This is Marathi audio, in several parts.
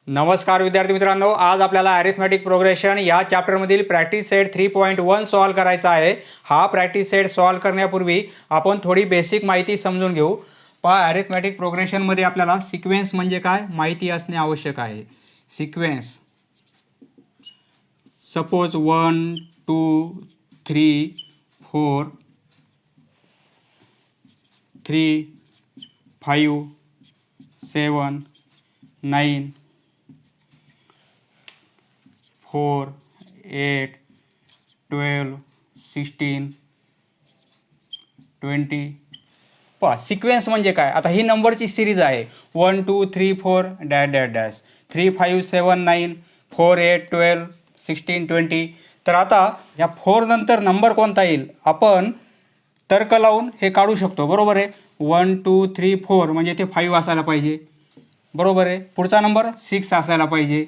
नमस्कार विद्यार्थी मित्रांनो, आज आपल्याला अरिथमेटिक प्रोग्रेशन या चॅप्टरमधील प्रॅक्टिस सेट 3.1 सॉल्व करायचा आहे। हा प्रॅक्टिस सेट सॉल्व करण्यापूर्वी आपण थोडी बेसिक माहिती समजून घेऊ। पहा, अरिथमेटिक प्रोग्रेशनमध्ये आपल्याला सिक्वेन्स म्हणजे काय माहिती असणे आवश्यक आहे। Sequence suppose 1 2 3 4 3 5 7 9 4 8 12 16 20। पहा, सिक्वेन्स म्हणजे काय। आता ही नंबरची सिरीज आहे 1 2 3 4 डॅश डॅश डॅश 3 5 7 9 4 8 12 16 20। तर आता या 4 नंतर नंबर कोणता येईल आपण तर्क लावून हे काढू शकतो, बरोबर आहे। 1 2 3 4 म्हणजे इथे 5 असायला पाहिजे, बरोबर आहे। पुढचा नंबर 6 असायला पाहिजे।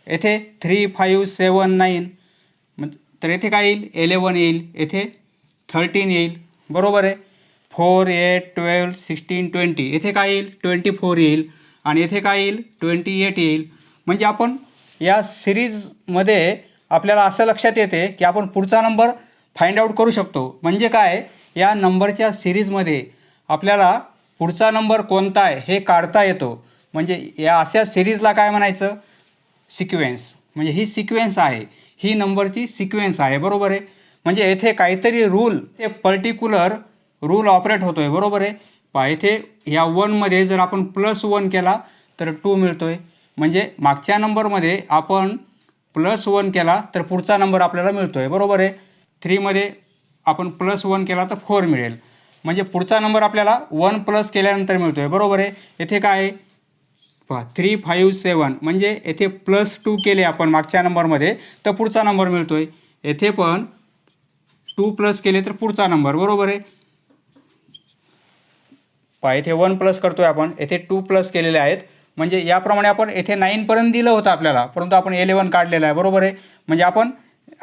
येथे 3 5 7 9 तर येथे काय येईल 11 येईल, येथे 13 येईल, बरोबर आहे। 4 8 12 16 20 येथे काय येईल 24 येईल आणि येथे काय येईल 28 येईल। म्हणजे आपण या सिरीजमध्ये आपल्याला असं लक्षात येते की आपण पुढचा नंबर फाइंड आउट करू शकतो। म्हणजे काय, या नंबरच्या सिरीजमध्ये आपल्याला पुढचा नंबर कोणता आहे हे काढता येतो। म्हणजे या अशा सिरीजला काय म्हणायचं, सिक्वेन्स। म्हणजे ही सिक्वेन्स आहे, ही नंबरची सिक्वेन्स आहे, बरोबर आहे। म्हणजे येथे काहीतरी रूल, ते पर्टिक्युलर रूल ऑपरेट होतो आहे, बरोबर आहे। पहा, इथे या 1मध्ये जर आपण +1 केला तर 2 मिळतो आहे। म्हणजे मागच्या नंबरमध्ये आपण +1 केला तर पुढचा नंबर आपल्याला मिळतो आहे, बरोबर आहे। 3मध्ये आपण +1 केला तर 4 मिळेल। म्हणजे पुढचा नंबर आपल्याला 1 प्लस केल्यानंतर मिळतो आहे, बरोबर आहे। येथे काय आहे पहा 3 5 7 म्हणजे येथे +2 केले आपण मागच्या नंबरमध्ये तर पुढचा नंबर मिळतो आहे। येथे पण 2 प्लस केले तर पुढचा नंबर, बरोबर आहे। पहा, येथे 1 प्लस करतोय आपण, येथे 2 प्लस केलेले आहेत। म्हणजे याप्रमाणे आपण येथे 9 पर्यंत दिलं होतं आपल्याला, परंतु आपण 11 काढलेला आहे, बरोबर आहे। म्हणजे आपण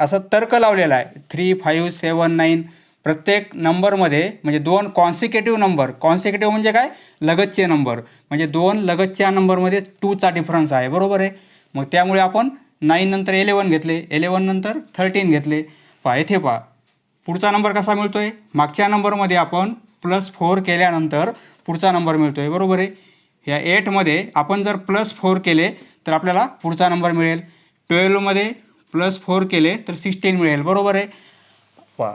असं तर्क लावलेला आहे 3 5 7 9 प्रत्येक नंबरमध्ये, म्हणजे 2 कॉन्सिक्युटिव्ह नंबर। कॉन्सिक्युटिव्ह म्हणजे काय, लगतचे नंबर। म्हणजे 2 लगतच्या नंबरमध्ये 2चा डिफरन्स आहे, बरोबर आहे। मग त्यामुळे आपण 9 नंतर 11 घेतले, 11 नंतर 13 घेतले। पहा, येथे पहा पुढचा नंबर कसा मिळतो आहे, मागच्या नंबरमध्ये आपण +4 केल्यानंतर पुढचा नंबर मिळतो आहे, बरोबर आहे। या 8मध्ये आपण जर +4 केले तर आपल्याला पुढचा नंबर मिळेल। 12मध्ये +4 केले तर 16 मिळेल, बरोबर आहे। पहा,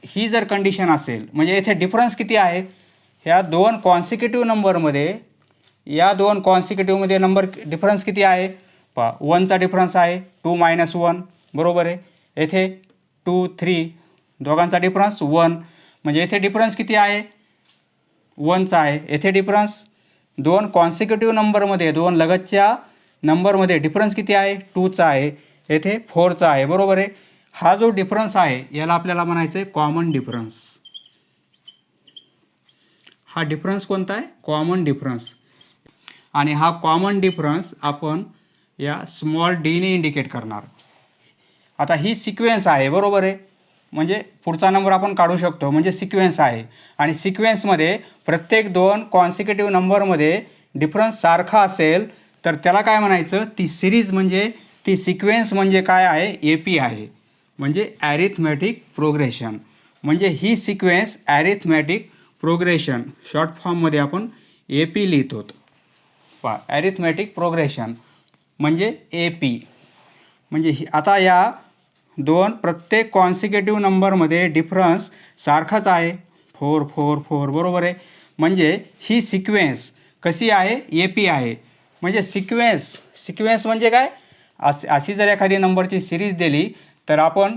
ही जर कंडिशन असेल म्हणजे येथे डिफरन्स किती आहे, ह्या 2 कॉन्सिक्युटिव्ह नंबरमध्ये, या 2 कॉन्सिक्युटिव्हमध्ये नंबर डिफरन्स किती आहे। पहा, 1चा डिफरन्स आहे, 2 - 1, बरोबर आहे। येथे 2 3 दोघांचा डिफरन्स 1, म्हणजे येथे डिफरन्स किती आहे 1चा आहे। येथे डिफरन्स 2 कॉन्सिक्युटिव्ह नंबरमध्ये, 2 लगतच्या नंबरमध्ये डिफरन्स किती आहे 2चा आहे। येथे 4चा आहे, बरोबर आहे। हा जो डिफरन्स आहे याला आपल्याला म्हणायचं आहे कॉमन डिफरन्स। हा डिफरन्स कोणता आहे, कॉमन डिफरन्स। आणि हा कॉमन डिफरन्स आपण या स्मॉल डीने इंडिकेट करणार। आता ही सिक्वेन्स आहे, बरोबर आहे। म्हणजे पुढचा नंबर आपण काढू शकतो, म्हणजे सिक्वेन्स आहे। आणि सिक्वेन्समध्ये प्रत्येक 2 कॉन्सिक्युटिव्ह नंबरमध्ये डिफरन्स सारखा असेल तर त्याला काय म्हणायचं, ती सिरीज म्हणजे, ती सिक्वेन्स म्हणजे काय आहे, AP आहे, म्हणजे अरिथमेटिक प्रोग्रेशन। म्हणजे ही सिक्वेन्स अरिथमेटिक प्रोग्रेशन शॉर्ट फॉर्ममध्ये आपण AP लिहितो। पहा, अरिथमेटिक प्रोग्रेशन म्हणजे AP। म्हणजे आता या 2 प्रत्येक कॉन्सिक्युटिव्ह नंबरमध्ये डिफरन्स सारखाच आहे 4 4 4, बरोबर आहे। म्हणजे ही सिक्वेन्स कशी आहे, AP आहे। म्हणजे सिक्वेन्स म्हणजे काय, अशी जर एखादी नंबरची सिरीज दिली तर आपण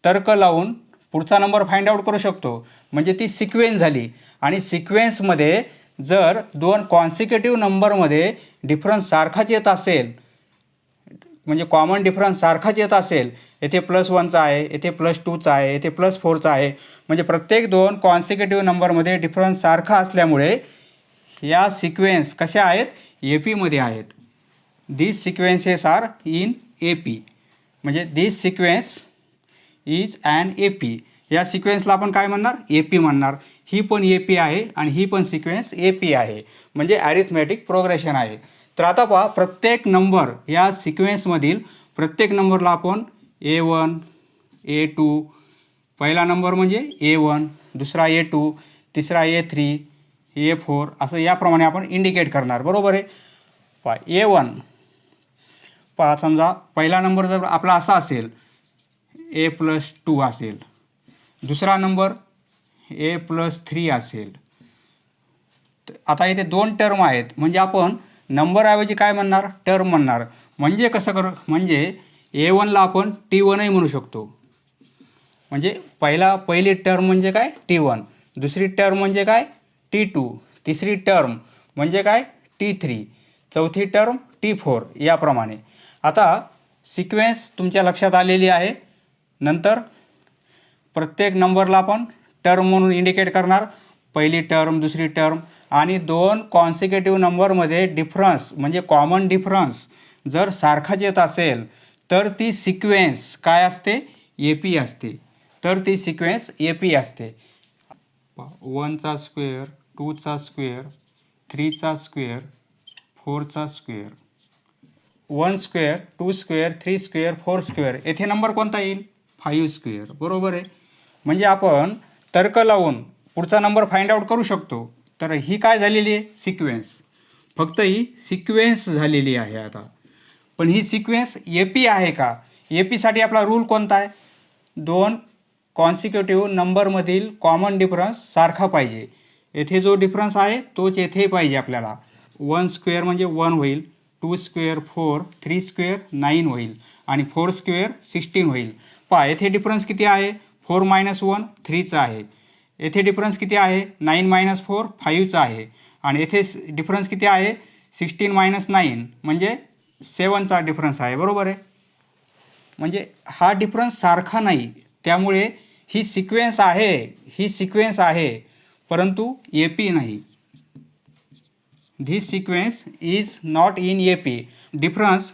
तर्क लावून पुढचा नंबर फाइंड आउट करू शकतो, म्हणजे ती सिक्वेन्स झाली। आणि सिक्वेन्समध्ये जर 2 कॉन्सिक्युटिव्ह नंबरमध्ये डिफरन्स सारखाच येत असेल, म्हणजे कॉमन डिफरन्स सारखाच येत असेल, येथे +1चा आहे, येथे +2चा आहे, येथे +4चा आहे, म्हणजे प्रत्येक 2 कॉन्सिक्युटिव्ह नंबरमध्ये डिफरन्स सारखा असल्यामुळे या सिक्वेन्स कशा आहेत, APमध्ये आहेत। दिस सिक्वेन्सेस आर इन AP, म्हणजे दिस सिक्वेन्स इज ॲन AP। या सिक्वेन्सला आपण काय म्हणणार, AP म्हणणार। ही पण AP आहे आणि ही पण सिक्वेन्स AP आहे, म्हणजे अरिथमेटिक प्रोग्रेशन आहे। तर आता पहा प्रत्येक नंबर या सिक्वेन्समधील प्रत्येक नंबरला आपण A1 A2 पहिला नंबर म्हणजे A1 दुसरा A2 तिसरा A3 A4 असं याप्रमाणे आपण इंडिकेट करणार बरोबर आहे. पहा A1 पहा समजा पहिला नंबर जर आपला असा असेल A+2 असेल, दुसरा नंबर A+3 असेल. आता इथे दोन टर्म आहेत म्हणजे आपण नंबरऐवजी काय म्हणणार टर्म म्हणणार. म्हणजे कसं म्हणजे A1ला आपण T1ही म्हणू शकतो. म्हणजे पहिली टर्म म्हणजे काय T1, दुसरी टर्म म्हणजे काय T2, तिसरी टर्म म्हणजे काय T3, चौथी टर्म T4 याप्रमाणे. आता सिक्वेन्स तुमच्या लक्षात आलेली आहे. नंतर प्रत्येक नंबरला आपण टर्म म्हणून इंडिकेट करणार. पहिली टर्म दुसरी टर्म आणि दोन कॉन्सिक्युटिव्ह नंबरमध्ये डिफरन्स म्हणजे कॉमन डिफरन्स जर सारखाच येत असेल तर ती सिक्वेन्स काय असते AP असते. तर ती सिक्वेन्स AP असते. 1चा स्क्वेअर 2चा स्क्वेअर 3चा स्क्वेअर 4चा square 1 square 2 square 3 square 4 square. येथे नंबर कोणता येईल 5 स्क्वेअर बरोबर आहे. म्हणजे आपण तर्क लावून पुढचा नंबर फाइंड आउट करू शकतो. तर ही काय झालेली आहे सिक्वेन्स, फक्त ही सिक्वेन्स झालेली आहे. आता पण ही सिक्वेन्स AP आहे का. APसाठी आपला रूल कोणता आहे दोन कॉन्सिक्युटिव्ह नंबरमधील कॉमन डिफरन्स सारखा पाहिजे. येथे जो डिफरन्स आहे तोच येथे पाहिजे आपल्याला. 1 स्क्वेअर म्हणजे 1 होईल, 2 स्क्वेअर 4, 3 स्क्वेअर 9 होईल आणि 4 स्क्वेअर 16 होईल. पहा येथे डिफरन्स किती आहे 4 - 1 3चा आहे. येथे डिफरन्स किती आहे 9 - 4 5चा आहे आणि येथे डिफरन्स किती आहे 16 - 9 म्हणजे 7चा डिफरन्स आहे बरोबर आहे. म्हणजे हा डिफरन्स सारखा नाही. त्यामुळे ही सिक्वेन्स आहे परंतु AP नाही. This sequence is not in AP. Difference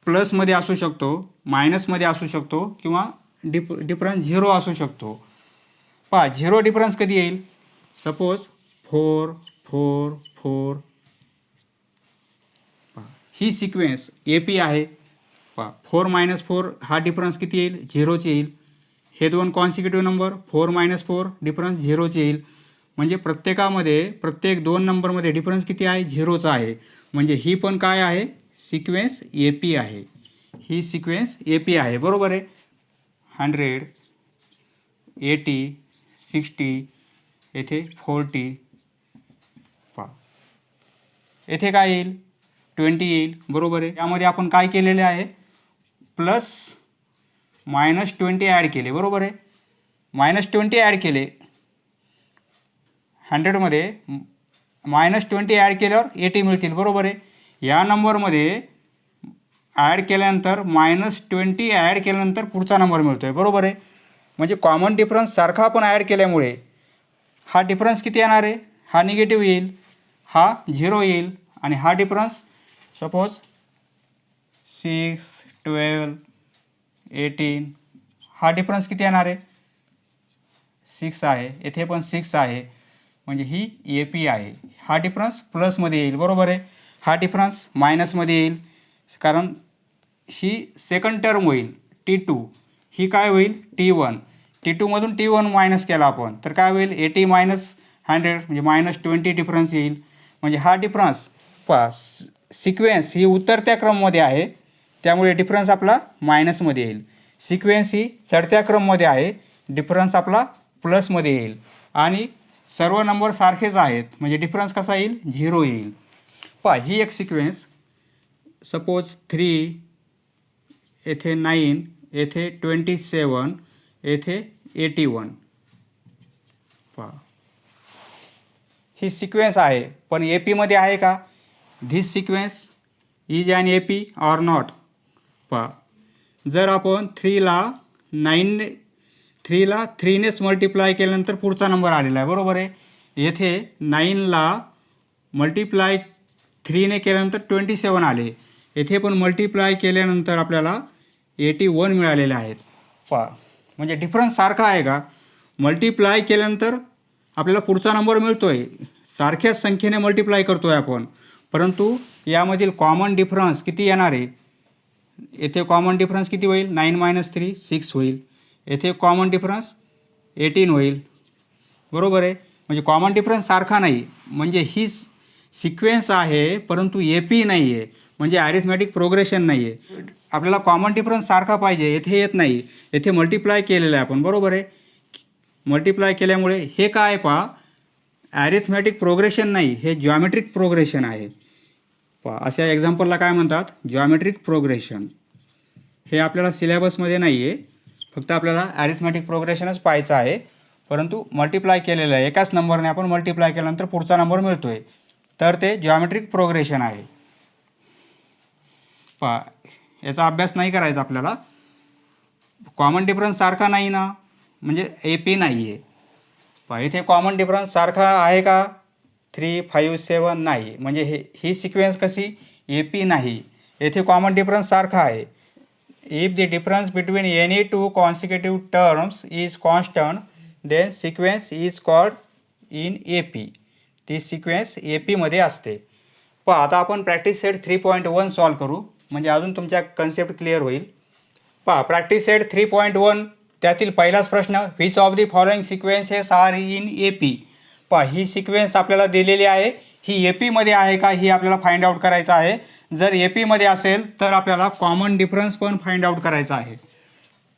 प्लसमध्ये असू शकतो, मायनसमध्ये असू शकतो किंवा डिफरन्स 0 असू शकतो. पहा 0 डिफरन्स कधी येईल सपोज 4 4 4. पहा ही सिक्वेन्स AP आहे. पहा 4 - 4 हा डिफरन्स किती येईल 0च येईल. हे दोन कॉन्सिक्युटिव्ह नंबर 4 - 4 डिफरन्स 0च येईल. म्हणजे प्रत्येक दोन नंबरमध्ये डिफरन्स किती आहे 0चा आहे. म्हणजे ही पण काय आहे सिक्वेन्स AP आहे. ही सिक्वेन्स AP आहे बरोबर आहे. 100 80 60 येथे 40. पहा येथे काय येईल 20 येईल बरोबर आहे. यामध्ये आपण काय केलेले आहे प्लस -20 ॲड केले बरोबर आहे. -20 ॲड केले 100मध्ये -20 ॲड केल्यावर 80 मिळतील बरोबर आहे. या नंबरमध्ये ॲड केल्यानंतर -20 ॲड केल्यानंतर पुढचा नंबर मिळतो आहे बरोबर आहे. म्हणजे कॉमन डिफरन्स सारखा आपण ॲड केल्यामुळे हा डिफरन्स किती येणार आहे हा निगेटिव्ह येईल, हा 0 येईल आणि हा डिफरन्स सपोज 6 12 18 हा डिफरन्स किती येणार आहे 6 आहे. येथे पण 6 आहे. म्हणजे ही AP आहे. हा डिफरन्स प्लसमध्ये येईल बरोबर आहे. हा डिफरन्स मायनसमध्ये येईल कारण ही सेकंड टर्म होईल T2. ही काय होईल T1. T2मधून T1 मायनस केला आपण तर काय होईल 80 - 100 म्हणजे -20 डिफरन्स येईल. म्हणजे हा डिफरन्स पहा सिक्वेन्स ही उतरत्या क्रममध्ये आहे त्यामुळे डिफरन्स आपला मायनसमध्ये येईल. सिक्वेन्स ही चढत्या क्रममध्ये आहे डिफरन्स आपला प्लसमध्ये येईल आणि सर्व नंबर सारखेच आहेत म्हणजे डिफरन्स कसा येईल 0 येईल. पहा ही एक सिक्वेन्स सपोज 3 येथे 9 येथे 27 येथे 81. पहा ही सिक्वेन्स आहे पण APमध्ये आहे का. This sequence is an AP or not. पहा जर आपण 3ला 3नेच मल्टिप्लाय केल्यानंतर पुढचा नंबर आलेला आहे बरोबर आहे. येथे 9ला मल्टिप्लाय 3ने केल्यानंतर 27 आले. येथे पण मल्टिप्लाय केल्यानंतर आपल्याला 81 मिळालेले आहेत. पहा म्हणजे डिफरन्स सारखा आहे का. मल्टिप्लाय केल्यानंतर आपल्याला पुढचा नंबर मिळतो आहे सारख्याच संख्येने मल्टिप्लाय करतो आहे आपण परंतु यामधील कॉमन डिफरन्स किती येणार आहे? येथे कॉमन डिफरन्स किती होईल? 9 - 3 6 होईल. येथे कॉमन डिफरन्स 18 होईल. बरोबर आहे. म्हणजे कॉमन डिफरन्स सारखा नाही, म्हणजे ही सिक्वेन्स आहे परंतु ए पी नाही आहे, म्हणजे ॲरिथमॅटिक प्रोग्रेशन नाही आहे. आपल्याला कॉमन डिफरन्स सारखा पाहिजे, येथे येत नाही. येथे मल्टिप्लाय केलेलं आहे आपण. बरोबर आहे. मल्टिप्लाय केल्यामुळे हे काय पहा, ॲरिथमॅटिक प्रोग्रेशन नाही, हे जॉमेट्रिक प्रोग्रेशन आहे. पहा अशा एक्झाम्पलला काय म्हणतात? Geometric progression. हे आपल्याला सिलेबसमध्ये नाही आहे, फक्त आपल्याला ॲरिथमॅटिक प्रोग्रेशनच पाहायचं आहे. परंतु मल्टिप्लाय केलेलं आहे, एकाच नंबरने आपण मल्टिप्लाय केल्यानंतर पुढचा नंबर मिळतो आहे, तर ते जॉमेट्रिक प्रोग्रेशन आहे. पहा याचा अभ्यास नाही करायचा आपल्याला. कॉमन डिफरन्स सारखा नाही ना, म्हणजे ए पी नाही आहे. पहा इथे कॉमन डिफरन्स सारखा आहे का? 3 5 7 नाही, म्हणजे ही सिक्वेन्स कशी? ए पी नाही. येथे कॉमन डिफरन्स सारखा आहे. If the difference between any two consecutive terms is constant then sequence is called in A P. ती सिक्वेन्स ए पीमध्ये असते. पहा आता आपण प्रॅक्टिस सेट 3.1 सॉल्व करू, म्हणजे अजून तुमच्या कन्सेप्ट क्लिअर होईल. पहा प्रॅक्टिस सेट 3.1 त्यातील पहिलाच प्रश्न, which of the following sequences are in A P. पहा ही सिक्वेन्स आपल्याला दिलेली आहे, ही ए पीमध्ये आहे का ही आपल्याला फाइंड आउट करायचं आहे. जर ए पीमध्ये असेल तर आपल्याला कॉमन डिफरन्स पण फाइंड आउट करायचा आहे.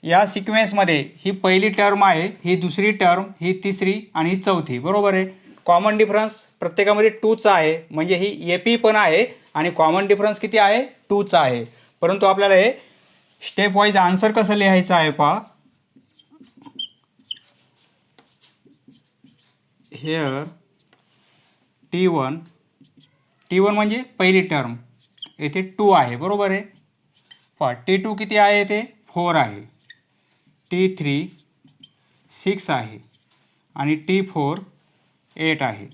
या सिक्वेन्समध्ये ही पहिली टर्म आहे, ही दुसरी टर्म, ही तिसरी आणि ही चौथी. बरोबर आहे. कॉमन डिफरन्स प्रत्येकामध्ये 2चा आहे, म्हणजे ही ए पी पण आहे आणि कॉमन डिफरन्स किती आहे? 2चा आहे. परंतु आपल्याला हे स्टेप वाईज आन्सर कसं लिहायचं आहे पहा. हेअर T1 म्हणजे पहिली टर्म, येथे 2 आहे. बरोबर आहे. पहा T2 किती आहे? येथे 4 आहे. T3 6 आहे आणि T4 8 आहे.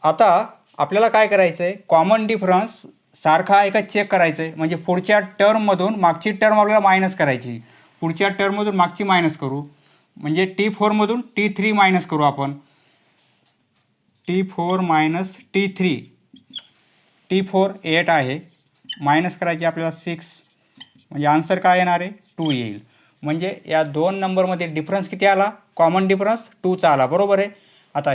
आता आपल्याला काय करायचं आहे? कॉमन डिफरन्स सारखा आहे का चेक करायचं आहे, म्हणजे पुढच्या टर्ममधून मागची टर्म आपल्याला मायनस करायची. पुढच्या टर्ममधून मागची मायनस करू, म्हणजे T4मधून T3 मायनस करू आपण. T4 minus T3. T4 8 आहे, मायनस करायची आपल्याला 6, म्हणजे आन्सर काय येणार आहे? 2 येईल. म्हणजे या दोन नंबरमध्ये डिफरन्स किती आला? कॉमन डिफरन्स 2चा आला. बरोबर आहे. आता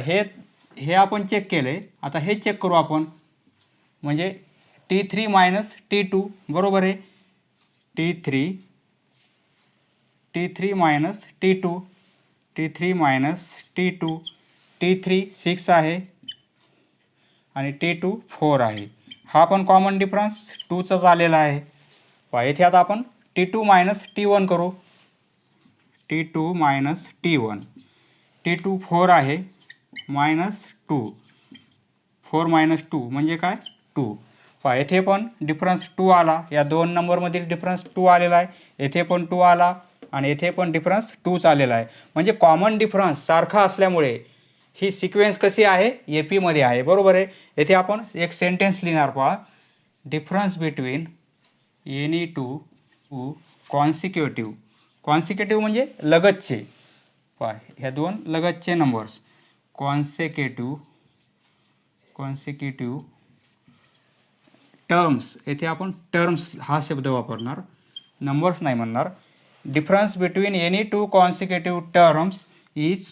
हे आपण चेक केलं आहे, आता हे चेक करू आपण, म्हणजे T3 मायनस T2. बरोबर आहे. T3 minus T2, T3 minus T2, T3 6 आहे आणि T2 4 आहे. हा पण कॉमन डिफरन्स 2चाच आलेला आहे. पहा इथे आता आपण T2 मायनस T1 करू. T2 minus T1. T2 4 आहे, मायनस 2. 4 मायनस 2 म्हणजे काय? 2. पहा येथे पण डिफरन्स 2 आला, या दोन नंबरमधील डिफरन्स 2 आलेला आहे. येथे पण 2 आला आणि येथे पण डिफरन्स 2च आलेला आहे. म्हणजे कॉमन डिफरन्स सारखा असल्यामुळे ही सिक्वेन्स कशी आहे? ए पीमध्ये आहे. बरोबर आहे. येथे आपण एक सेंटेन्स लिहिणार. पहा difference between any two consecutive म्हणजे लगतचे. पहा ह्या दोन लगतचे नंबर्स, कॉन्सिक्युटिव्ह टर्म्स. येथे आपण टर्म्स हा शब्द वापरणार, नंबर्स नाही म्हणणार. Difference between any two consecutive terms is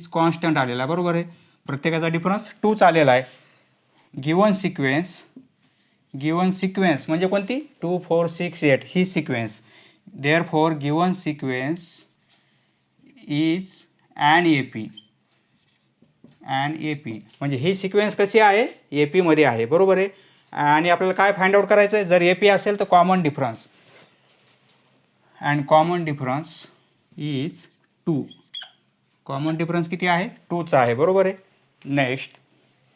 constant आलेला आहे. बरोबर आहे. प्रत्येकाचा डिफरन्स 2च आलेला आहे. गिवन सिक्वेन्स म्हणजे कोणती? 2 4 6 8 ही sequence. Therefore given sequence is an A P. म्हणजे ही सिक्वेन्स कशी आहे? ए पीमध्ये आहे. बरोबर आहे. आणि आपल्याला काय फाइंड आउट करायचं आहे? जर ए पी असेल तर common difference, and common difference is 2. Common difference किती आहे? 2चा आहे. बरोबर आहे. नेक्स्ट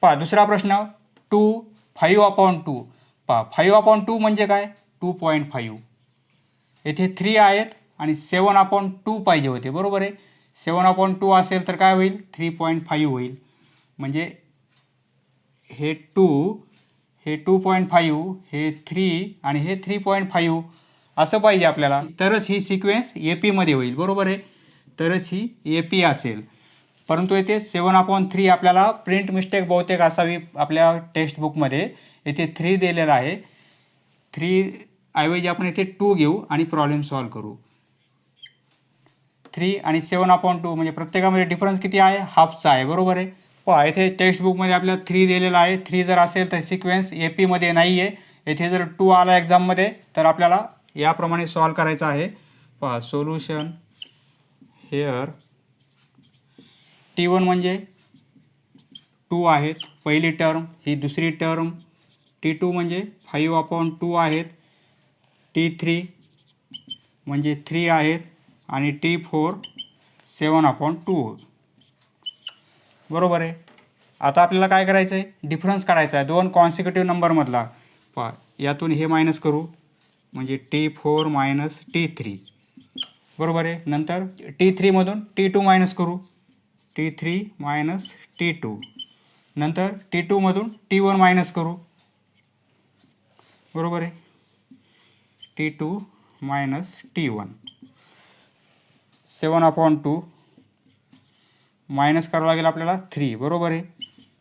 पहा दुसरा प्रश्न, 2 5/2. पहा 5/2 म्हणजे काय? 2.5. येथे 3 आहेत आणि 7/2 पाहिजे होते. बरोबर आहे. 7/2 असेल तर काय होईल? 3.5 होईल. म्हणजे हे 2, हे 2.5, हे 3 आणि हे 3.5 असं पाहिजे आपल्याला, तरच ही सिक्वेन्स ए पीमध्ये होईल. बरोबर आहे. तरच ही ए पी असेल. परंतु येथे 7/3 आपल्याला प्रिंट मिस्टेक बहुतेक असावी आपल्या टेक्स्टबुकमध्ये. येथे 3 दिलेला आहे. 3 ऐवजी आपण येथे 2 घेऊ आणि प्रॉब्लेम सॉल्व करू. 3 आणि 7/2 म्हणजे प्रत्येकामध्ये डिफरन्स किती आहे? हाफचा आहे. बरोबर आहे. पहा इथे टेक्स्टबुकमध्ये आपल्याला 3 दिलेला आहे. 3 जर असेल तर सिक्वेन्स AP नाही आहे. येथे जर 2 आला एक्झाममध्ये तर आपल्याला याप्रमाणे सॉल्व करायचं आहे. पहा सोल्युशन हेअर T1 म्हणजे 2 आहेत, पहिली टर्म, ही दुसरी टर्म. T2 म्हणजे 5/2 आहेत. T3 म्हणजे 3 आहेत आणि T4 7/2. बरोबर आहे. आता आपल्याला काय करायचं आहे? डिफरन्स काढायचा आहे 2 कॉन्सिक्युटिव्ह नंबरमधला. पहा यातून हे मायनस करू म्हणजे T4 मायनस T3. बरोबर आहे. नंतर T3मधून T2 मायनस करू, T3 मायनस T2. नंतर T2मधून T1 मायनस करू. बरोबर आहे. T2 minus T1. 7/2 मायनस करावं लागेल आपल्याला 3. बरोबर आहे.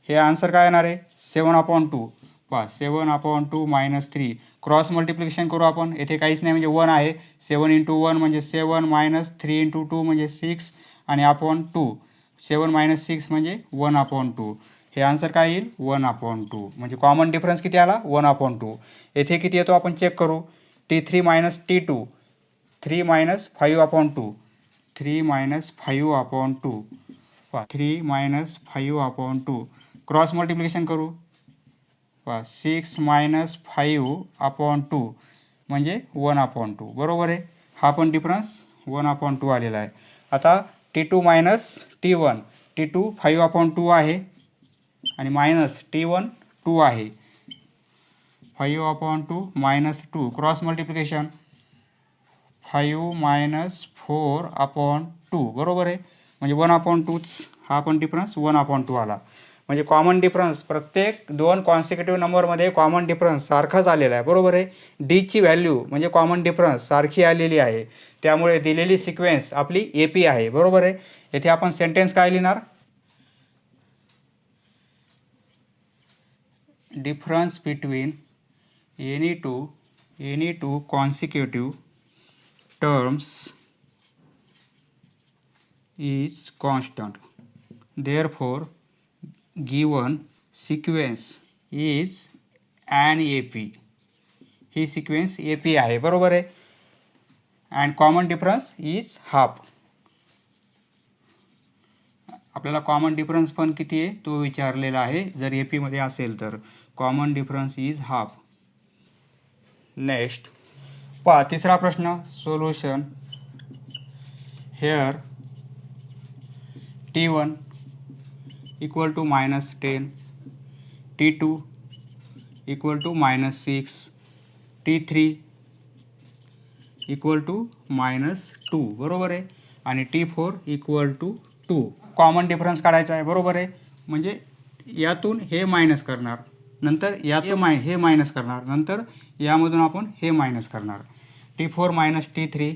हे आन्सर काय येणार आहे? 7/2. पहा 7/2 मायनस 3. क्रॉस मल्टिप्लिकेशन करू आपण. येथे काहीच नाही म्हणजे 1 आहे. 7 × 1 म्हणजे 7 मायनस 3 × 2 म्हणजे 6 आणि अपॉन 2. 7 मायनस 6 म्हणजे 1/2. हे आन्सर काय येईल? 1/2. म्हणजे कॉमन डिफरन्स किती आला? 1/2. येथे किती येतो आपण चेक करू. T3 minus T2. 3 minus 5/2. 3 minus 5/2. 3 minus 5/2. Cross multiplication करू. 6 मायनस 5/2 म्हणजे 1/2. बरोबर आहे. हा पण डिफरन्स 1/2 आलेला आहे. आता T2 मायनस T1. T2 5/2 आहे आणि मायनस T1 2 आहे. 5/2 मायनस 2 क्रॉस मल्टिप्लिकेशन 5 मायनस 4/2. बरोबर आहे. म्हणजे 1/2च हा पण डिफरन्स 1/2 आला. म्हणजे कॉमन डिफरन्स प्रत्येक 2 कॉन्सिक्युटिव्ह नंबरमध्ये कॉमन डिफरन्स सारखाच आलेला आहे. बरोबर आहे. डीची व्हॅल्यू म्हणजे कॉमन डिफरन्स सारखी आलेली आहे. त्यामुळे दिलेली सिक्वेन्स आपली AP आहे. बरोबर आहे. येथे आपण सेंटेन्स काय लिहिणार? Difference between any two consecutive terms is constant. Therefore, given sequence is an AP. ही सिक्वेन्स AP आहे. बरोबर आहे. And common difference is half. आपल्याला कॉमन डिफरन्स पण किती आहे तो विचारलेला आहे. जर AP असेल तर common difference is half. Next पहा तिसरा प्रश्न. Solution here T1 equal to -10, T2 equal to -6, T3 equal to -2. बरोबर आहे. आणि T4 equal to 2. Common difference काढायचा आहे. बरोबर आहे. म्हणजे यातून हे मायनस करणार, नंतर यातून हे मायनस करणार, नंतर यामधून आपण हे मायनस करणार. T4 minus T3.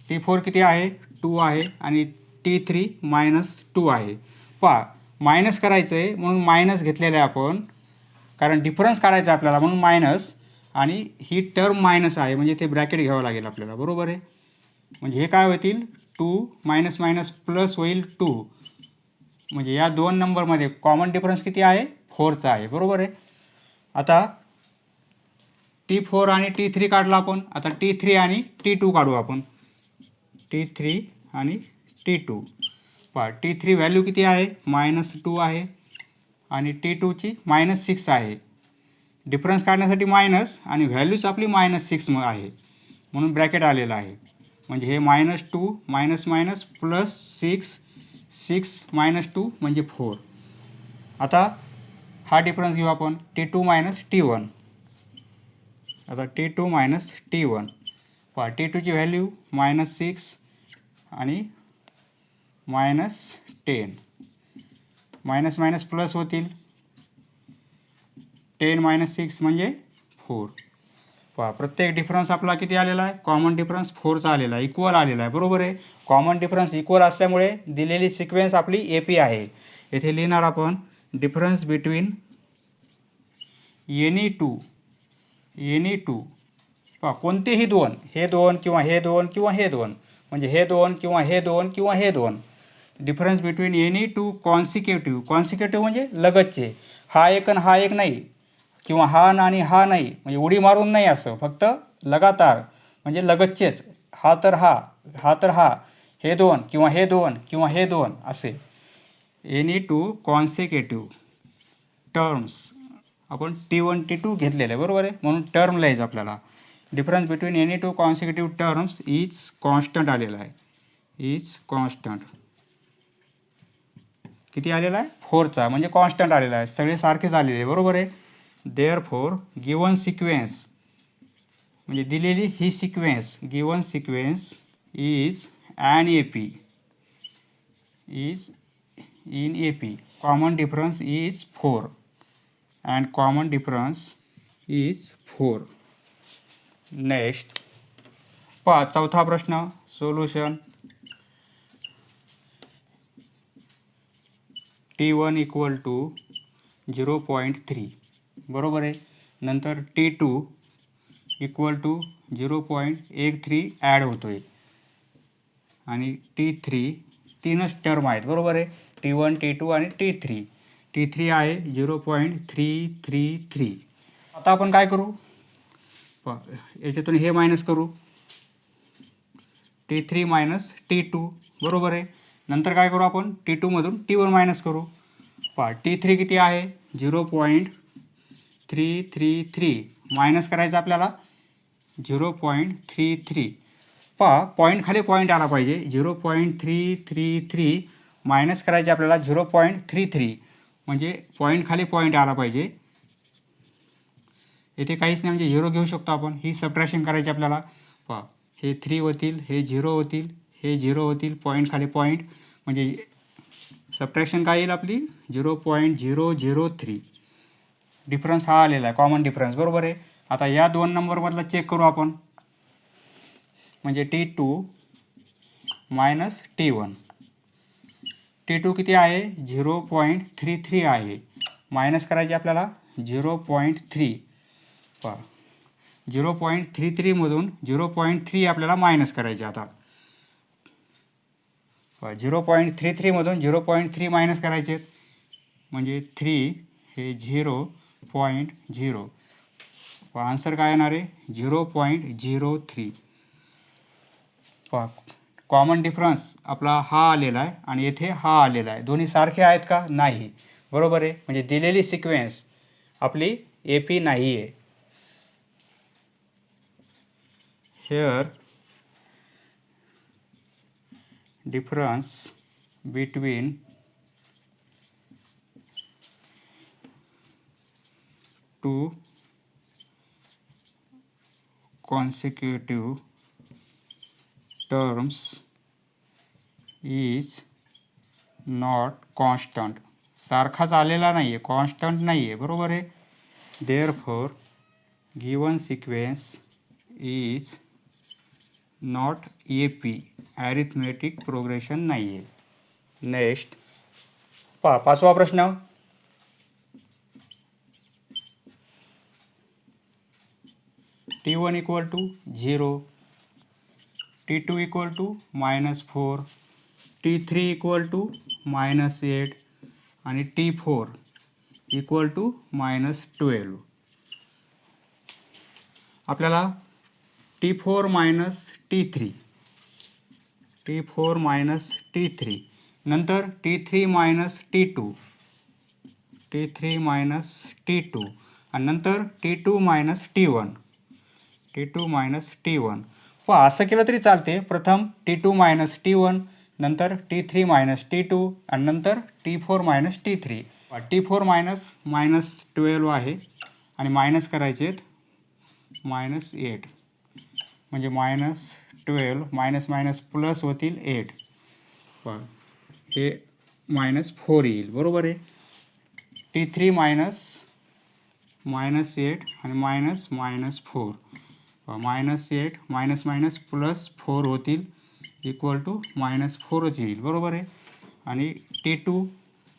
T4 किती आहे? 2 आहे आणि T3 -2 आहे. पहा मायनस करायचं आहे म्हणून मायनस घेतलेलं आहे आपण, कारण डिफरन्स काढायचा आपल्याला म्हणून मायनस. आणि ही टर्म मायनस आहे म्हणजे ते ब्रॅकेट घ्यावं लागेल आपल्याला. बरोबर आहे. म्हणजे हे काय होतील? 2 मायनस मायनस प्लस होईल 2. म्हणजे या 2 नंबरमध्ये कॉमन डिफरन्स किती आहे? 4चा आहे. बरोबर आहे. आता T4 आणि T3 काढला आपण. आता T3 आणि T2 काढू आपण. T3 आणि T2. पहा T3 व्हॅल्यू किती आहे? -2 आहे आणि T2ची -6 आहे. डिफरन्स काढण्यासाठी मायनस आणि व्हॅल्यूच आपली -6 आहे म्हणून ब्रॅकेट आलेला आहे. म्हणजे हे -2 मायनस मायनस प्लस 6, 6 - 2 म्हणजे 4. आता हा डिफरन्स घेऊ आपण. T2 minus T1. आता T2 मायनस T1. पहा T2ची व्हॅल्यू -6 आणि -10. मायनस मायनस प्लस होतील. 10 - 6 म्हणजे 4. पहा प्रत्येक डिफरन्स आपला किती आलेला आहे, कॉमन डिफरन्स 4चा आलेला आहे, इक्वल आलेला आहे, बरोबर आहे. कॉमन डिफरन्स इक्वल असल्यामुळे दिलेली सिक्वेन्स आपली AP आहे. येथे लिहिणार आपण डिफरन्स बिटवीन एनी टू पहा कोणतेही दोन, हे दोन किंवा हे दोन किंवा हे दोन, म्हणजे हे दोन किंवा हे दोन किंवा हे दोन. Difference between any two consecutive म्हणजे लगतचे, हा एक आणि हा एक नाही, किंवा हा आणि हा नाही, म्हणजे उडी मारून नाही असं, फक्त लगातार म्हणजे लगतचेच, हा तर हा, हे दोन किंवा हे दोन किंवा हे दोन असे. एनी टू कॉन्सिक्युटिव्ह टर्म्स आपण T1 T2 घेतलेलं आहे, बरोबर आहे, म्हणून टर्म लिहायचं आपल्याला. Difference between any two consecutive terms is constant आलेला आहे, इज कॉन्स्टंट. किती आलेला आहे, 4चा, म्हणजे कॉन्स्टंट आलेला आहे, सगळे सारखेच आलेले आहे, बरोबर आहे. देअरफॉर गिवन सिक्वेन्स म्हणजे दिलेली ही sequence, given sequence is an AP, is in AP. Common difference is 4 and common difference is 4. Next पहा चौथा प्रश्न, सोल्युशन. T1 इक्वल टू 0.3, बरोबर आहे. नंतर T2 इक्वल टू 0.13 ॲड होतो आहे, आणि T3 तीनच टर्म आहेत, बरोबर आहे. T1 T2 आणि T3 आहे 0.333. आता आपण काय करू, याच्यातून हे मायनस करू, T3 मायनस T2, बरोबर आहे. नंतर काय करू आपण, T2 मधून T1 मायनस करू. पहा T3 किती आहे, 0.333, मायनस करायचं आपल्याला 0.33. पहा पॉईंट खाली पॉईंट आला पाहिजे, 0.333 मायनस करायचे आपल्याला 0.33, म्हणजे पॉईंट खाली पॉईंट आला पाहिजे. येथे काहीच नाही, म्हणजे 0 घेऊ शकतो आपण. ही सबट्रॅक्शन करायची आपल्याला. पहा हे 3 होतील, हे 0 होतील, हे 0 होतील, पॉईंट खाली पॉईंट, म्हणजे सबट्रॅक्शन काय येईल आपली 0.003. डिफरन्स हा आलेला आहे, कॉमन डिफरन्स, बरोबर आहे. आता या दोन नंबरमधला चेक करू आपण, म्हणजे T2 मायनस T1. T2 किती आहे, 0.33 आहे, मायनस करायचे आपल्याला 0.3. पहा 0.33 मधून 0.3 आपल्याला मायनस करायचे. आता 0.33 मधून 0.3 मायनस करायचे, म्हणजे 3 हे 0.0. आन्सर काय येणार आहे, 0.03. पहा कॉमन डिफरन्स आपला हा आलेला आहे आणि येथे हा आलेला आहे, दोन्ही सारखे आहेत का, नाही, बरोबर आहे. म्हणजे दिलेली सिक्वेन्स आपली AP नाही आहे. Hair difference between two consecutive terms is not constant. सारखाच आलेला नाही आहे, कॉन्स्टंट नाही आहे, बरोबर आहे. Therefore given sequence is not AP, arithmetic progression नाही आहे. नेक्स्ट पहा पाचवा प्रश्न. T1 equal to 0, T2 equal to -4, T3 equal to -8 आणि T4 इक्वल टू -12. आपल्याला T4 minus T3, T4 minus T3, नंतर T3 minus T2, T3 minus T2 आणि नंतर T2 minus T1, T2 minus T1. पहा असं केलं तरी चालते, प्रथम T2 मायनस T1, नंतर T3 मायनस T2 आणि नंतर T4 minus T3. T4 minus 12 आहे आणि मायनस करायचे -8, म्हणजे -12 मायनस मायनस प्लस होतील 8. पहा हे -4 येईल, बरोबर आहे. T3 -8 आणि -4 -8 मायनस मायनस +4 होतील इक्वल टू -4च येईल, बरोबर आहे. आणि T2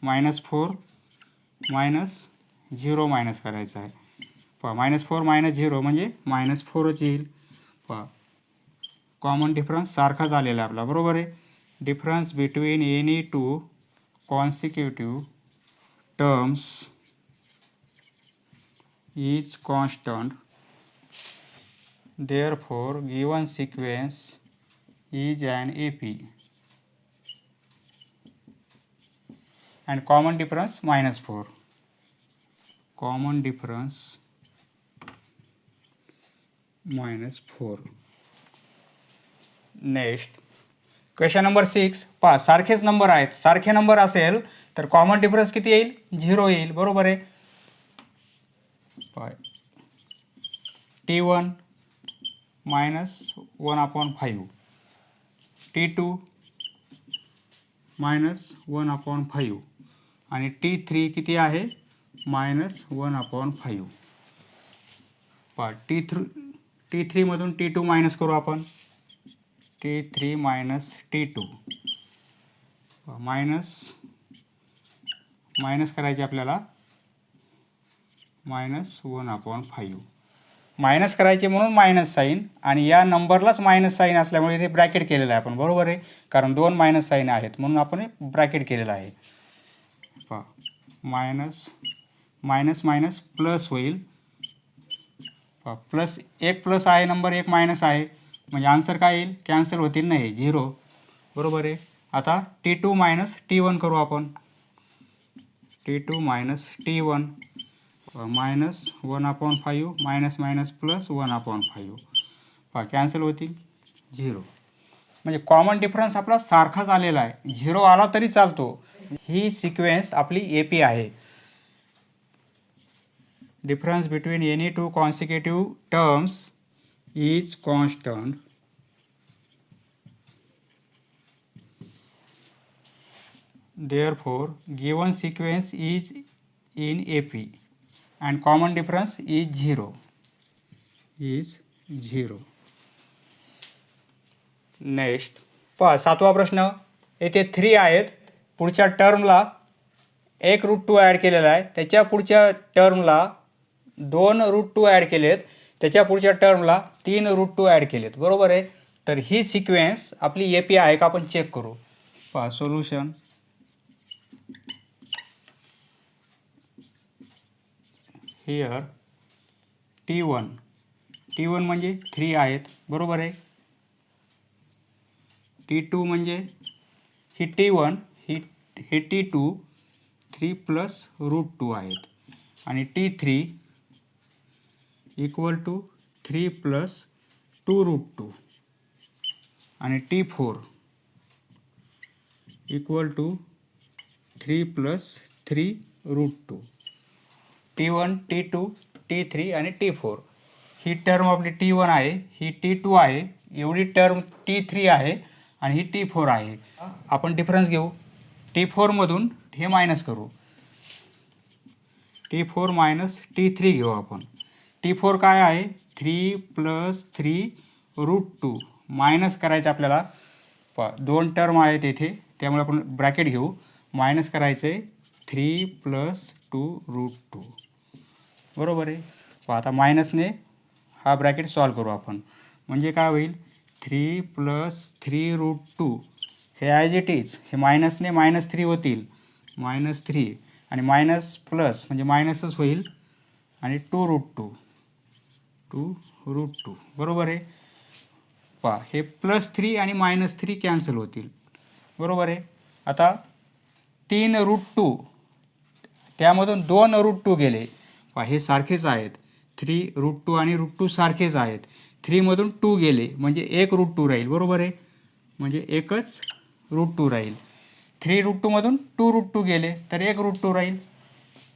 -4 -0 मायनस करायचं आहे. -4 -0 म्हणजे -4च येईल. कॉमन डिफरन्स सारखाच आलेला आहे आपला, बरोबर आहे. Difference between any two consecutive terms is constant, therefore given sequence is an AP and common difference -4. Common difference -4. Next question number 6. पहा, सारखेच नंबर आहेत. सारखे नंबर असेल तर कॉमन डिफरन्स किती येईल? 0 येईल, बरोबर आहे. T1 -1/5, T2 -1/5 आणि T3 किती आहे? -1/5. T3 मधून T2 मायनस करू आपण. T3 मायनस T2 मायनस करायचे आपल्याला -1/5. मायनस करायचे म्हणून मायनस साईन, आणि या नंबरलाच मायनस साईन असल्यामुळे हे ब्रॅकेट केलेलं आहे आपण, बरोबर आहे. कारण 2 मायनस साईन आहेत म्हणून आपण ब्रॅकेट केलेलं आहे. मायनस मायनस मायनस प्लस होईल. प्लस एक प्लस आहे नंबर, एक मायनस आहे, म्हणजे आन्सर काय येईल? कॅन्सल होतील नाही, 0, बरोबर आहे. आता T2 मायनस T1 करू आपण. T2 minus T1 -1/5 minus minus plus 1/5. Cancel होतील, 0. म्हणजे कॉमन डिफरन्स आपला सारखाच आलेला आहे. 0 आला तरी चालतो. ही सिक्वेन्स आपली AP आहे. Difference between any two consecutive terms is constant, therefore given sequence is in AP and common difference is 0. Next पहा, 7वा प्रश्न. येथे 3 आहेत. पुढच्या टर्मला 1√2 ॲड केलेला आहे. त्याच्या पुढच्या टर्मला 2√2 ॲड केलेत. त्याच्या पुढच्या टर्मला 3√2 ॲड केलेत, बरोबर आहे. तर ही सिक्वेन्स आपली AP आहे का आपण चेक करू. पहा, सोल्युशन. हिअर T1 म्हणजे 3 आहेत, बरोबर आहे. T2 म्हणजे ही T1 ही T2 3 + √2 आहेत, आणि T3 इक्वल टू 3 + 2√2 आणि T4 equal to 3 + 3√2. T1 T2 T3 आणि T4. ही टर्म आपली T1 आहे, ही T2 आहे, एवढी टर्म T3 आहे आणि ही T4 आहे. आपण डिफरन्स घेऊ. T4 मधून हे मायनस करू. T4 मायनस T3 घेऊ आपण. T4 काय आहे? 3 + 3√2 मायनस करायचं आपल्याला. 2 टर्म आहेत येथे, त्यामुळे आपण ब्रॅकेट घेऊ. मायनस करायचं आहे 3 + 2√2, बरोबर आहे. आता मायनसने हा ब्रॅकेट सॉल्व करू आपण. म्हणजे काय होईल? 3 + 3√2 हे ॲज इट इज, हे मायनसने -3 होतील, -3 आणि मायनस प्लस म्हणजे मायनसच होईल, आणि 2√2 बरोबर आहे. हे +3 आणि -3 कॅन्सल होतील, बरोबर आहे. आता 3√2 त्यामधून 2√2 गेले. हे सारखेच आहेत. 3√2 आणि √2 सारखेच आहेत. 3 मधून 2 गेले म्हणजे 1√2 राहील, बरोबर आहे. म्हणजे एकच √2 राहील. 3√2 मधून 2√2 गेले तर 1√2 राहील.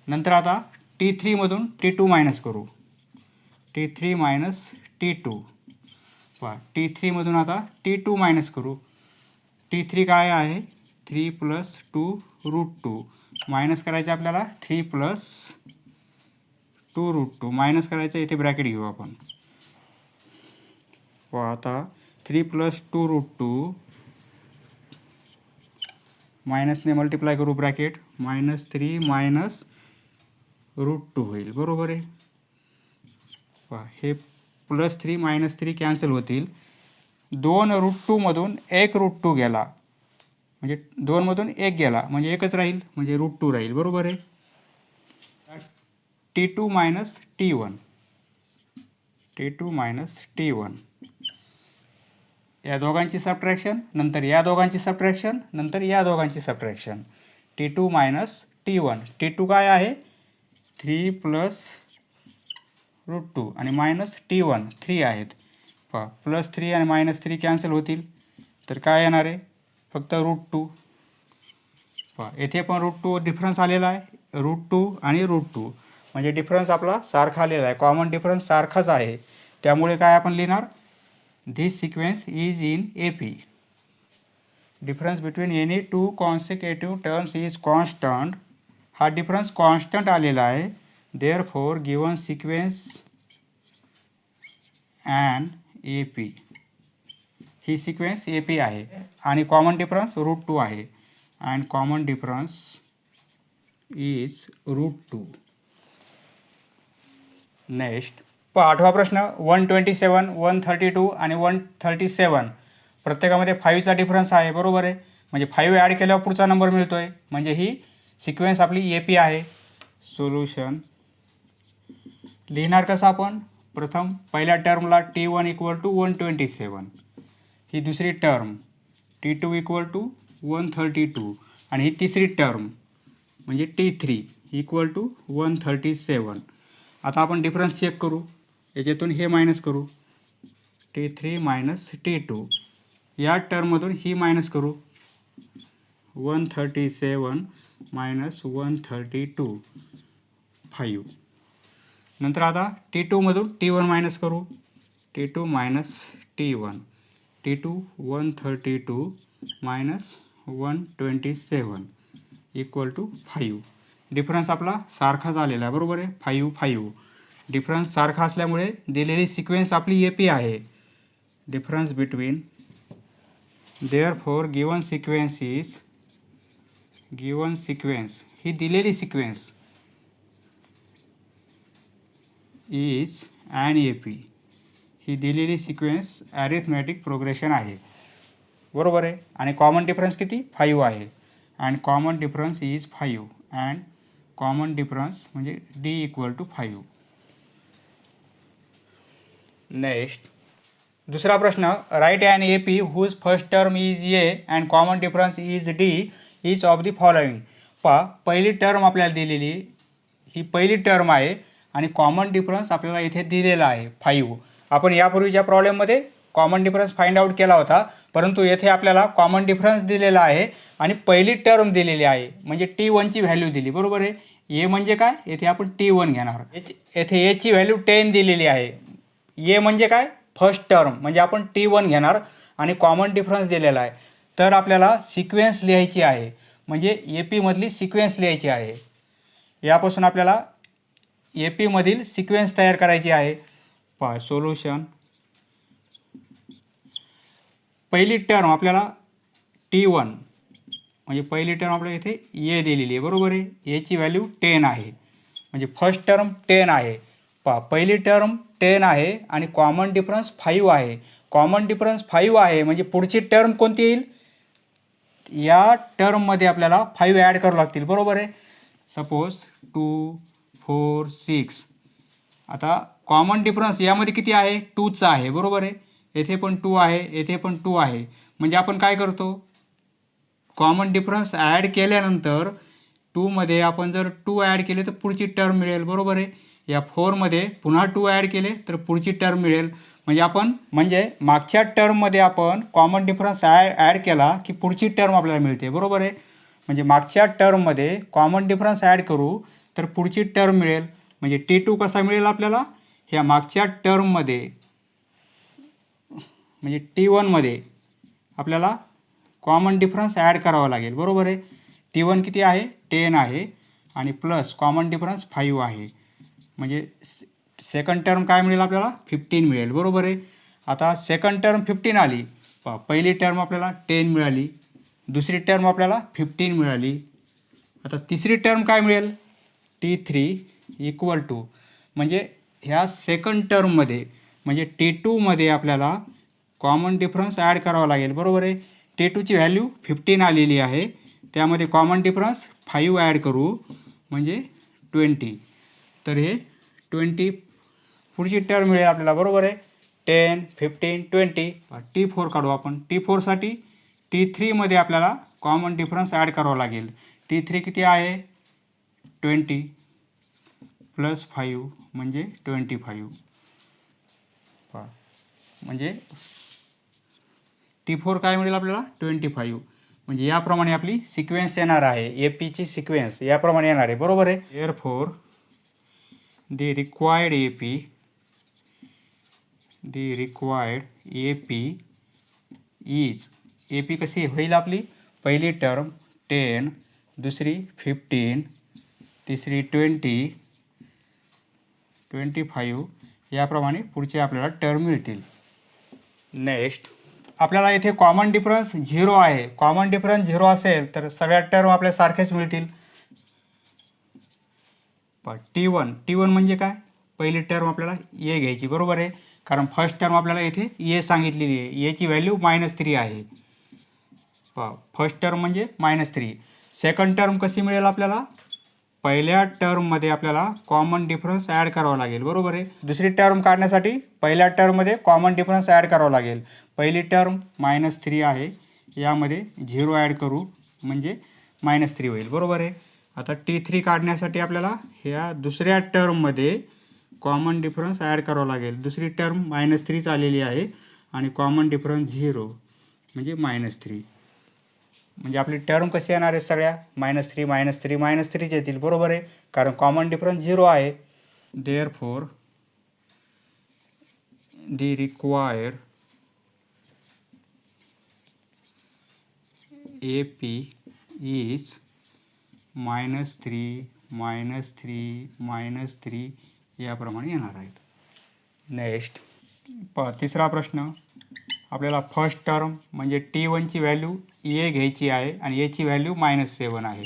नंतर आता T3 मधून T2 मायनस करू. T3 minus T2. T3 मधून आता T2 मायनस करू. T3 काय आहे? 3 + 2√2 मायनस करायचे आपल्याला 3 + 2√2 मायनस करायचं, इथे ब्रॅकेट घेऊ आपण. आता 3 + 2√2 मायनसने मल्टिप्लाय करू ब्रॅकेट -3 - √2 होईल, बरोबर आहे. हे +3 - 3 कॅन्सल होतील. 2√2मधून 1√2 गेला म्हणजे 2मधून 1 गेला म्हणजे एकच राहील म्हणजे √2 राहील, बरोबर आहे. T2 - T1 या दोघांची सबट्रॅक्शन, नंतर या दोघांची सबट्रॅक्शन, नंतर या दोघांची सबट्रॅक्शन. T2 - T1. T2 काय आहे 3 + √2 आणि -T1 3 आहेत. +3 आणि -3 कॅन्सल होतील तर काय येणार आहे फक्त √2. येथे पण √2 डिफरन्स आलेला आहे. √2 आणि √2 म्हणजे डिफरन्स आपला सारखा आलेला आहे. कॉमन डिफरन्स सारखाच आहे. त्यामुळे काय आपण लिहिणार this sequence is in AP. Difference between any two consecutive terms is constant. हा डिफरन्स कॉन्स्टंट आलेला आहे. Therefore given sequence and AP. ही सिक्वेन्स AP आहे आणि कॉमन डिफरन्स √2 आहे and common difference is √2. Next आठवा प्रश्न 127, 132 आणि 137 प्रत्येकामध्ये 5चा डिफरन्स आहे, बरोबर आहे. म्हणजे 5 ॲड केल्यावर पुढचा नंबर मिळतो आहे म्हणजे ही सिक्वेन्स आपली AP आहे. सोल्युशन लिहिणार कसं आपण प्रथम पहिल्या टर्मला T1 = 127, ही दुसरी टर्म T2 = 132 आणि ही तिसरी टर्म म्हणजे T3 = 137. आता आपण डिफरन्स चेक करू. याच्यातून हे मायनस करू T3 - T2. या टर्ममधून ही मायनस करू 137 - 132 5. नंतर आता T2मधून T1 मायनस करू T2 - T1. T2 132 - 127 = 5. डिफरन्स आपला सारखा झालेला आहे, बरोबर आहे. 5 5 डिफरन्स सारखा असल्यामुळे दिलेली सिक्वेन्स आपली AP आहे. Difference between therefore given sequence ही दिलेली सिक्वेन्स इज अँड AP. ही दिलेली सिक्वेन्स ॲरिथमॅटिक प्रोग्रेशन आहे, बरोबर आहे. आणि कॉमन डिफरन्स किती 5 आहे and common difference is 5 and common difference म्हणजे D = 5. नेक्स्ट दुसरा प्रश्न right and AP whose first term is A and common difference is D each of the following. पहिली टर्म आपल्याला दिलेली ही पहिली टर्म आहे आणि कॉमन डिफरन्स आपल्याला इथे दिलेला आहे 5. आपण यापूर्वीच्या प्रॉब्लेममध्ये कॉमन डिफरन्स फाइंड आउट केला होता, परंतु येथे आपल्याला कॉमन डिफरन्स दिलेला आहे आणि पहिली टर्म दिलेली आहे म्हणजे T1ची व्हॅल्यू दिली, बरोबर आहे. A म्हणजे काय येथे आपण T1 घेणार. येथे A ची व्हॅल्यू 10 दिलेली आहे. A म्हणजे काय फर्स्ट टर्म म्हणजे आपण T1 घेणार आणि कॉमन डिफरन्स दिलेला आहे. तर आपल्याला सिक्वेन्स लिहायची आहे म्हणजे AP मधली सिक्वेन्स लिहायची आहे. यापासून आपल्याला AP मधील सिक्वेन्स तयार करायची आहे. सोल्युशन पहिली टर्म आपल्याला T1 म्हणजे पहिली टर्म आपल्याला इथे A दिलेली आहे, बरोबर आहे. A ची व्हॅल्यू 10 आहे म्हणजे फर्स्ट टर्म 10 आहे. पहिली टर्म 10 आहे आणि कॉमन डिफरन्स 5 आहे. कॉमन डिफरन्स 5 आहे म्हणजे पुढची टर्म कोणती येईल या टर्ममध्ये आपल्याला 5 ॲड करावं लागतील, बरोबर आहे. सपोज 2 4 6. आता कॉमन डिफरन्स यामध्ये किती आहे 2चा आहे, बरोबर आहे. येथे पण 2 आहे, येथे पण 2 आहे. म्हणजे आपण काय करतो कॉमन डिफरन्स ॲड केल्यानंतर 2मध्ये आपण जर 2 ॲड केले तर पुढची टर्म मिळेल, बरोबर आहे. या 4मध्ये पुन्हा 2 ॲड केले तर पुढची टर्म मिळेल. म्हणजे मागच्या टर्ममध्ये आपण कॉमन डिफरन्स ॲड केला की पुढची टर्म आपल्याला मिळते, बरोबर आहे. म्हणजे मागच्या टर्ममध्ये कॉमन डिफरन्स ॲड करू तर पुढची टर्म मिळेल. म्हणजे T2 कसा मिळेल आपल्याला ह्या मागच्या टर्ममध्ये म्हणजे T1मध्ये आपल्याला कॉमन डिफरन्स ॲड करावा लागेल, बरोबर आहे. T1 किती आहे 10 आहे आणि प्लस कॉमन डिफरन्स 5 आहे म्हणजे सेकंड टर्म काय मिळेल आपल्याला 15 मिळेल, बरोबर आहे. आता सेकंड टर्म 15 आली. पहिली टर्म आपल्याला 10 मिळाली, दुसरी टर्म आपल्याला 15 मिळाली. आता तिसरी टर्म काय मिळेल? T3 इक्वल टू, म्हणजे ह्या सेकंड टर्ममध्ये म्हणजे T2मध्ये आपल्याला कॉमन डिफरन्स ॲड करावा लागेल. बरोबर आहे. T2ची व्हॅल्यू 15 आलेली आहे, त्यामध्ये कॉमन डिफरन्स 5 ॲड करू म्हणजे 20. तर हे 20 पुढची टर्म मिळेल आपल्याला. बरोबर आहे. 10, 15, 20. T4 काढू आपण. T4साठी T3मध्ये आपल्याला कॉमन डिफरन्स ॲड करावा लागेल. T3 किती आहे? 20 प्लस 5 म्हणजे 25. म्हणजे T4 काय मिळेल आपल्याला? 25. म्हणजे याप्रमाणे आपली सिक्वेन्स येणार आहे. APची सिक्वेन्स याप्रमाणे येणार आहे. बरोबर आहे. Therefore the required AP is, AP कशी होईल आपली? पहिली टर्म 10, दुसरी 15, तिसरी 20, 25, याप्रमाणे पुढचे आपल्याला टर्म मिळतील. नेक्स्ट आपल्याला इथे कॉमन डिफरन्स 0 आहे. कॉमन डिफरन्स 0 असेल तर सगळ्या टर्म आपल्या सारखेच मिळतील. T1 म्हणजे काय? पहिली टर्म आपल्याला ए घ्यायची. बरोबर आहे. कारण फर्स्ट टर्म आपल्याला इथे ए सांगितलेली आहे. एची व्हॅल्यू -3 आहे. फर्स्ट टर्म म्हणजे -3. सेकंड टर्म कशी मिळेल आपल्याला? पहिल्या टर्ममध्ये आपल्याला कॉमन डिफरन्स ॲड करावा लागेल. बरोबर आहे. दुसरी टर्म काढण्यासाठी पहिल्या टर्ममध्ये कॉमन डिफरन्स ॲड करावा लागेल. पहिली टर्म -3 आहे, यामध्ये 0 ॲड करू म्हणजे -3 होईल. बरोबर आहे. आता T3 काढण्यासाठी आपल्याला ह्या दुसऱ्या टर्ममध्ये कॉमन डिफरन्स ॲड करावा लागेल. दुसरी टर्म -3 आलेली आहे आणि कॉमन डिफरन्स 0 म्हणजे -3. म्हणजे आपली टर्म कशी येणार आहे? सगळ्या -3 येतील. बरोबर आहे. कारण कॉमन डिफरन्स 0 आहे. Therefore the required AP is -3, -3 याप्रमाणे येणार आहेत. नेक्स्ट तिसरा प्रश्न. आपल्याला फर्स्ट टर्म म्हणजे T1ची व्हॅल्यू ए घ्यायची आहे आणि एची व्हॅल्यू -7 आहे.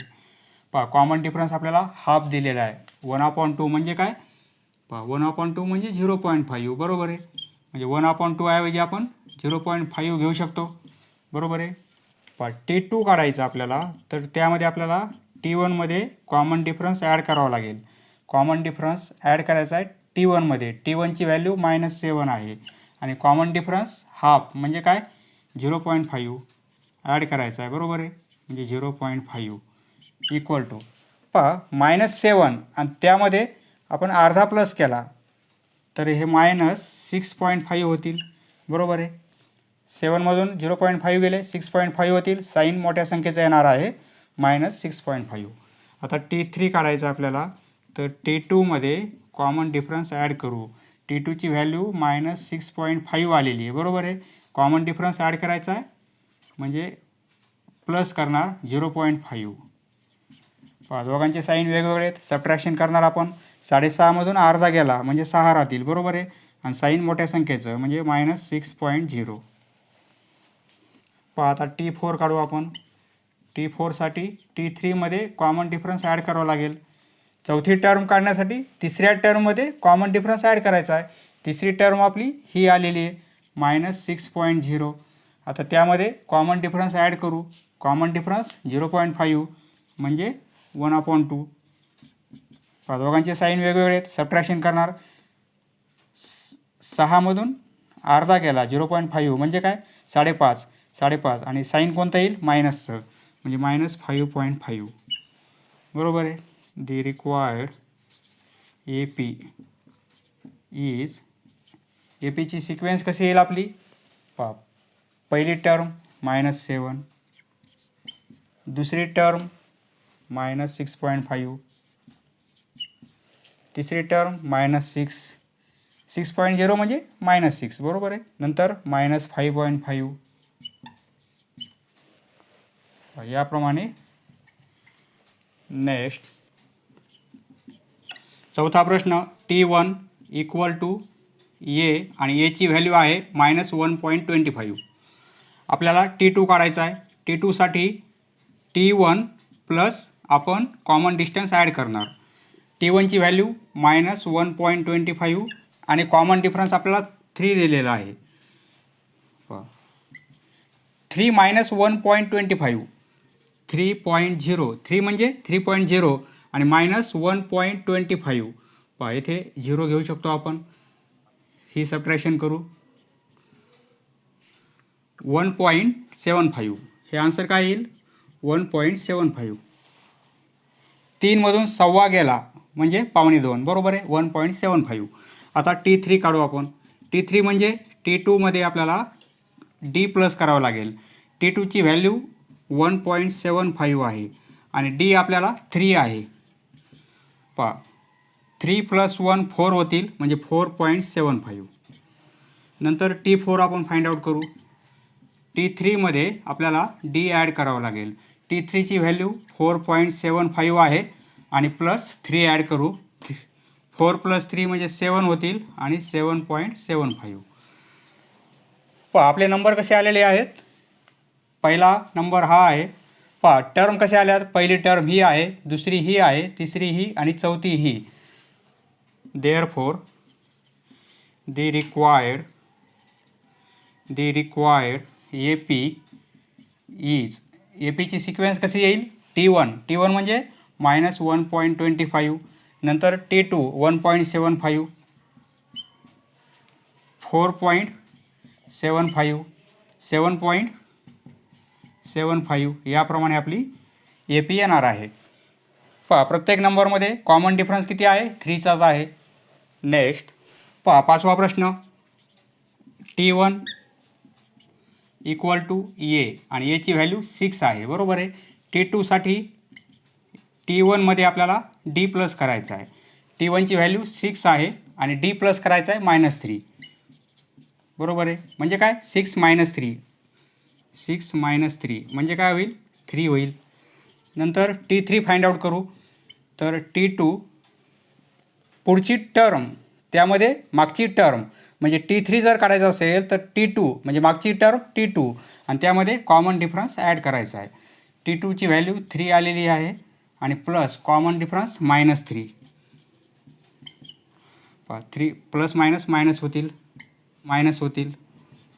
कॉमन डिफरन्स आपल्याला हाफ दिलेला आहे. 1/2 म्हणजे काय? 1/2 म्हणजे 0.5. बरोबर आहे. म्हणजे 1/2 ऐवजी आपण 0.5 घेऊ शकतो. बरोबर आहे. T2 काढायचं आपल्याला, तर त्यामध्ये आपल्याला T1मध्ये कॉमन डिफरन्स ॲड करावा लागेल. कॉमन डिफरन्स ॲड करायचा आहे T1मध्ये. T1ची व्हॅल्यू -7 आहे आणि कॉमन डिफरन्स हाफ म्हणजे काय? 0.5 ॲड करायचा आहे. बरोबर आहे. म्हणजे 0.5 इक्वल टू -7 आणि त्यामध्ये आपण अर्धा प्लस केला तर हे -6.5 होतील. बरोबर आहे. 7मधून 0.5 गेले, 6.5 होतील. साईन मोठ्या संख्येचा येणार आहे -6.5. आता T3 काढायचं आपल्याला, तर T2मध्ये कॉमन डिफरन्स ॲड करू. T2ची व्हॅल्यू -6.5 आलेली आहे. बरोबर आहे. कॉमन डिफरन्स ॲड करायचा आहे म्हणजे प्लस करणार 0.5. दोघांचे साईन वेगवेगळे आहेत. सबट्रॅक्शन करणार आपण. 6.5मधून अर्धा गेला म्हणजे 6 राहतील. बरोबर आहे. आणि साईन मोठ्या संख्येचं म्हणजे -6.0. आता T4 काढू आपण. T4साठी T3मध्ये कॉमन डिफरन्स ॲड करावा लागेल. चौथी टर्म काढण्यासाठी तिसऱ्या टर्ममध्ये कॉमन डिफरन्स ॲड करायचा आहे. तिसरी टर्म आपली ही आलेली आहे -6.0. आता त्यामध्ये कॉमन डिफरन्स ॲड करू. कॉमन डिफरन्स 0.5 म्हणजे 1/2. दोघांचे साईन वेगवेगळे आहेत. सबट्रॅक्शन करणार. 6मधून अर्धा गेला 0.5 म्हणजे काय? 5.5 आणि साईन कोणता येईल? मायनसचं म्हणजे -5.5. बरोबर आहे. दी रिक्वायर्ड AP इज, APची सिक्वेन्स कशी येईल आपली? पहिली टर्म -7, दुसरी टर्म -6.5, तिसरी टर्म -6.0 म्हणजे -6. बरोबर आहे. नंतर -5.5. याप्रमाणे. नेक्स्ट चौथा प्रश्न. T1 इक्वल टू ए आणि एची व्हॅल्यू आहे -1.25. आपल्याला T2 काढायचा आहे. T2साठी T1 प्लस आपण कॉमन डिस्टन्स ॲड करणार. T1ची व्हॅल्यू -1.25 आणि कॉमन डिफरन्स आपल्याला 3 दिलेला आहे. 3 - 1.25 3.0. 3 म्हणजे 3.0 आणि -1.25. पहा इथे 0 घेऊ शकतो आपण. ही सबट्रॅक्शन करू. 1.75. हे आन्सर काय येईल? 1.75. 3मधून सव्वा गेला म्हणजे 1.25 बरोबर आहे. 1.75. आता T3 काढू आपण. T3 म्हणजे T2मध्ये आपल्याला D प्लस करावं लागेल. T2ची व्हॅल्यू 1.75 आहे आणि D आपल्याला 3 आहे. पहा 3 + 1 4 होतील म्हणजे 4.75. नंतर T4 आपण फाइंड आउट करू. T3मध्ये आपल्याला D ॲड करावं लागेल. T3ची व्हॅल्यू 4.75 आहे आणि प्लस 3 ॲड करू. 4 + 3 म्हणजे 7 होतील आणि 7.75. पहा आपले नंबर कसे आलेले आहेत. पहिला नंबर हा आहे. पहा टर्म कसे आल्यात. पहिली टर्म ही आहे, दुसरी ही आहे, तिसरी ही आणि चौथी ही. Therefore the required AP is APची सिक्वेन्स कशी येईल. T1 म्हणजे -1.25. नंतर T2 1.75 4.75 7.75 याप्रमाणे आपली AP येणार आहे. पहा प्रत्येक नंबरमध्ये कॉमन डिफरन्स किती आहे. 3चाच आहे. नेक्स्ट पहा पाचवा प्रश्न. T1 = A आणि एची व्हॅल्यू 6 आहे बरोबर आहे. T2साठी T1मध्ये आपल्याला D प्लस करायचं आहे. T1ची व्हॅल्यू 6 आहे आणि D प्लस करायचं आहे -3 बरोबर आहे. म्हणजे काय 6 - 3 6 - 3 म्हणजे काय होईल 3 होईल. नंतर T3 फाइंड आउट करू. तर T2 पुढची टर्म त्यामध्ये मागची टर्म म्हणजे T3 जर काढायचं असेल तर T2 म्हणजे मागची टर्म T2 आणि त्यामध्ये कॉमन डिफरन्स ॲड करायचा आहे. T2ची व्हॅल्यू 3 आलेली आहे आणि प्लस कॉमन डिफरन्स -3. पहा 3 प्लस मायनस होतील